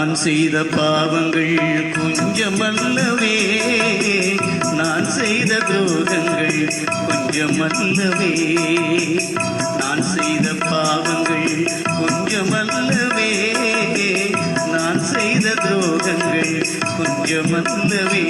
நான் செய்த பாவங்கள் கொஞ்சமல்லவே, நான் செய்த துரோகங்கள் கொஞ்சமல்லவே. நான் செய்த பாவங்கள் கொஞ்சமல்லவே, நான் செய்த துரோகங்கள் கொஞ்சமல்லவே.